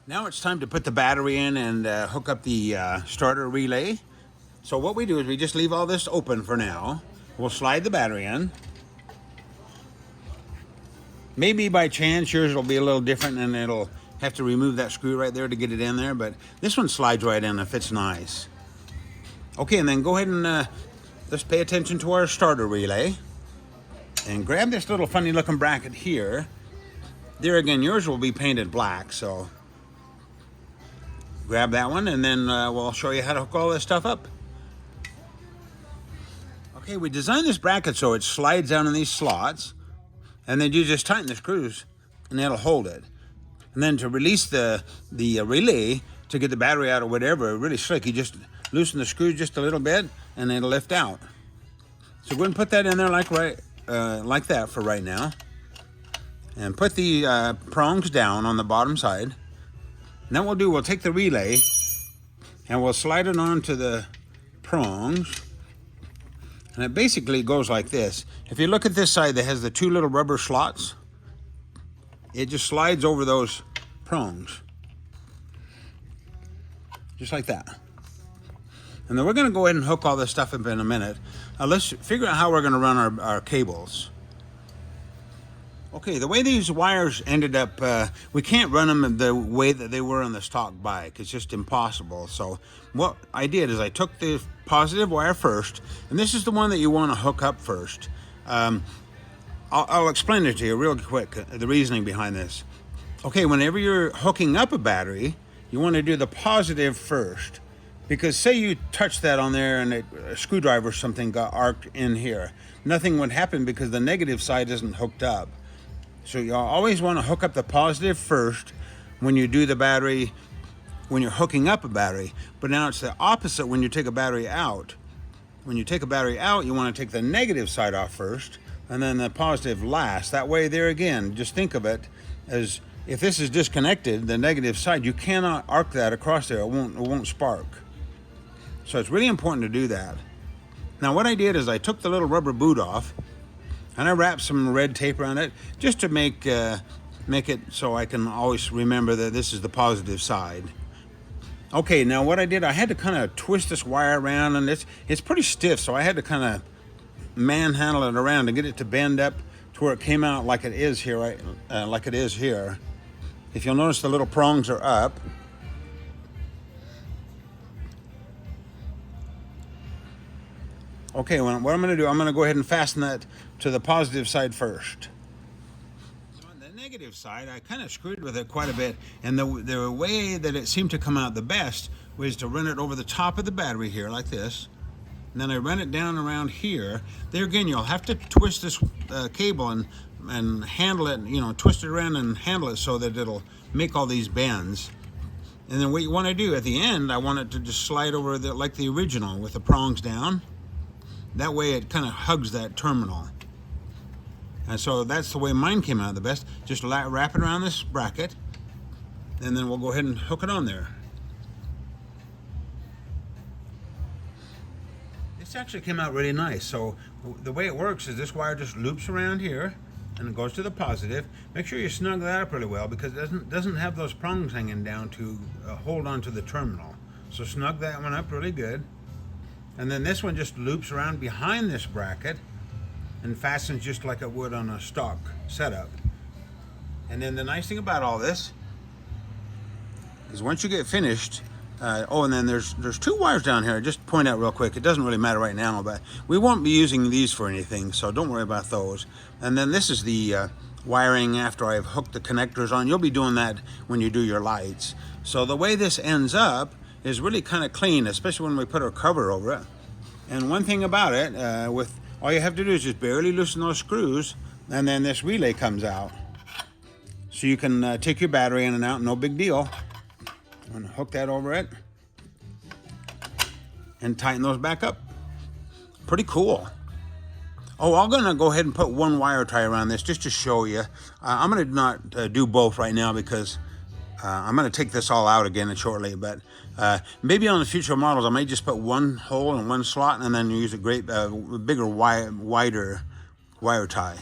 Now it's time to put the battery in and hook up the starter relay. So what we do is we just leave all this open for now. We'll slide the battery in. Maybe by chance yours will be a little different and it'll have to remove that screw right there to get it in there, but this one slides right in and fits nice. Okay, and then go ahead and let's pay attention to our starter relay. And grab this little funny looking bracket here. There again, yours will be painted black, so grab that one and then we'll show you how to hook all this stuff up. Okay, we designed this bracket so it slides down in these slots, and then you just tighten the screws and that'll hold it. And then to release the relay to get the battery out or whatever, really slick, you just loosen the screws just a little bit and it'll lift out. So go ahead and put that in there like that for right now. And put the prongs down on the bottom side. And then we'll take the relay and we'll slide it onto the prongs. And it basically goes like this. If you look at this side that has the two little rubber slots, it just slides over those prongs. Just like that. And then we're going to go ahead and hook all this stuff up in a minute. Let's figure out how we're going to run our cables. Okay, the way these wires ended up, we can't run them the way that they were on the stock bike. It's just impossible. So what I did is I took the positive wire first, and this is the one that you want to hook up first. I'll explain it to you real quick, the reasoning behind this. Okay, whenever you're hooking up a battery, you want to do the positive first. Because say you touch that on there and a screwdriver or something got arced in here. Nothing would happen because the negative side isn't hooked up. So you always want to hook up the positive first when you do the battery, when you're hooking up a battery. But now it's the opposite when you take a battery out. When you take a battery out, you want to take the negative side off first and then the positive last. That way there again, just think of it as if this is disconnected, the negative side, you cannot arc that across there. It won't spark. So it's really important to do that. Now what I did is I took the little rubber boot off and I wrapped some red tape around it just to make it so I can always remember that this is the positive side. Okay, now what I did, I had to kind of twist this wire around, and it's pretty stiff, so I had to kind of manhandle it around to get it to bend up to where it came out like it is here, right? Like it is here. If you'll notice, the little prongs are up. Okay, what I'm going to do, I'm going to go ahead and fasten that to the positive side first. So on the negative side, I kind of screwed with it quite a bit, and the way that it seemed to come out the best was to run it over the top of the battery here like this, and then I run it down around here. There again, you'll have to twist this cable and handle it, twist it around and handle it so that it'll make all these bends. And then what you want to do at the end, I want it to just slide over like the original with the prongs down. That way it kind of hugs that terminal. And so that's the way mine came out the best. Just wrap it around this bracket, and then we'll go ahead and hook it on there. This actually came out really nice. So the way it works is this wire just loops around here and it goes to the positive. Make sure you snug that up really well because it doesn't have those prongs hanging down to hold onto the terminal. So snug that one up really good. And then this one just loops around behind this bracket and fastens just like it would on a stock setup. And then the nice thing about all this is once you get finished, and then there's two wires down here. Just point out real quick, it doesn't really matter right now, but we won't be using these for anything, so don't worry about those. And then this is the wiring after I've hooked the connectors on. You'll be doing that when you do your lights. So the way this ends up is really kind of clean, especially when we put our cover over it. And one thing about it, with all you have to do is just barely loosen those screws, and then this relay comes out. So you can take your battery in and out, no big deal. I'm gonna hook that over it and tighten those back up. Pretty cool. Oh, I'm gonna go ahead and put one wire tie around this just to show you. I'm gonna not do both right now because I'm going to take this all out again shortly, but maybe on the future models I may just put one hole and one slot and then use a bigger, wider wire tie.